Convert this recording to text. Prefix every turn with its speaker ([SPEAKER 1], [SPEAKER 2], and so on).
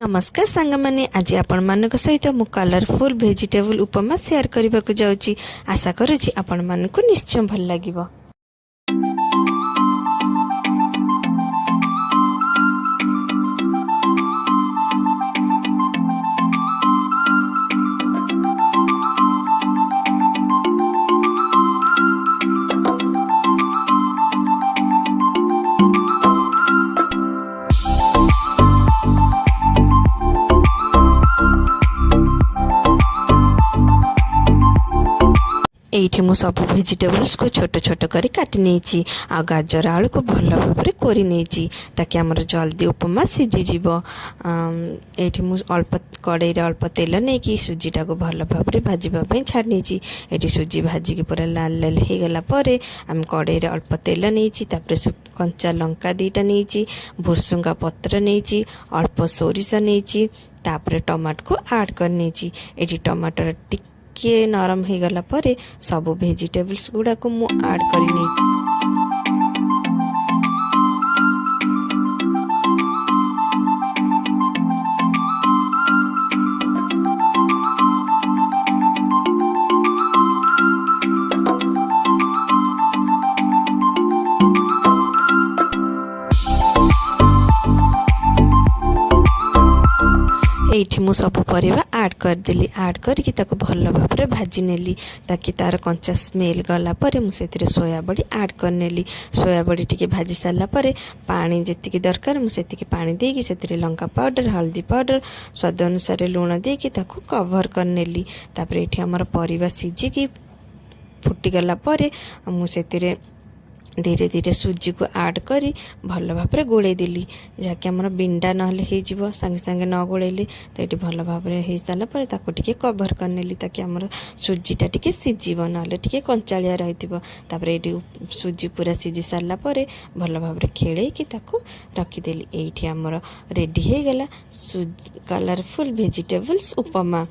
[SPEAKER 1] नमस्कार सांग मैंने आज आपण मानक सहित मु कलरफुल वेजिटेबल उपमा शेयर करने को जाऊँगी। आशा करुँची आपण मानक निश्चय भल लगिबो। एठी मु सब वेजिटेबल्स को छोट छोट करी काटी नेची आ गाजर आलू को भल भाव कोरी नेची ताकि हमर जल्दी उपमा सिझी जीवो। एठी मु अल्प कड़ाई रे अल्प तेल नेकी सुजीटा को भल भाव भाजिबा पई छाड़ी नेची। एठी सुजी भाजी के पूरा लाल लाल हे गला परे हम कड़ाई रे अल्प तेल नेची तापर कंचा लंका दीटा नेची भुरसुंगा पत्र नेची अल्प सोरिष नेची तापर टमाटर को ऐड कर नेची। एठी टमाटर किए नरम हो गला परे सब वेजिटेबल्स गुड़ा को मु ऐड करनी। एठी मु सब परिवा ऐड करदेली ऐड करके ताको भल भाव भाजी नेली ताकि तार कंचा स्मेल गला परे मु सेतिरे सोया बड़ी ऐड करनेली। सोया बड़ी टिके भाजी सारा परे पानी जेतिकी दरकार मु सेतिकी पानी देकी सेतिरे लंका पाउडर हल्दी पाउडर स्वाद अनुसार लूण देकी ताको कवर करनेली। तापर एठी हमर परिवा सिझिकी फुटी गला परे मु सेतिरे धीरे धीरे सुजी को ऐड करी भल भाव गोले देली जहाँकि आम बिंडा नहले हो सांगे सांगे न गोलेले तो ये भल भाव हो सारापर ताको टिके कवर करनेली ताकि आमर सुजीटा टिके सिझिब नहले टिके कंचालिया रहिथिबो। तापर ये सुजी पूरा सिझी सारापर भल भाव खेलैकी ताको रखीदेली। एठी आमर रेडी हो गला कलरफुल वेजिटेबल्स उपमा।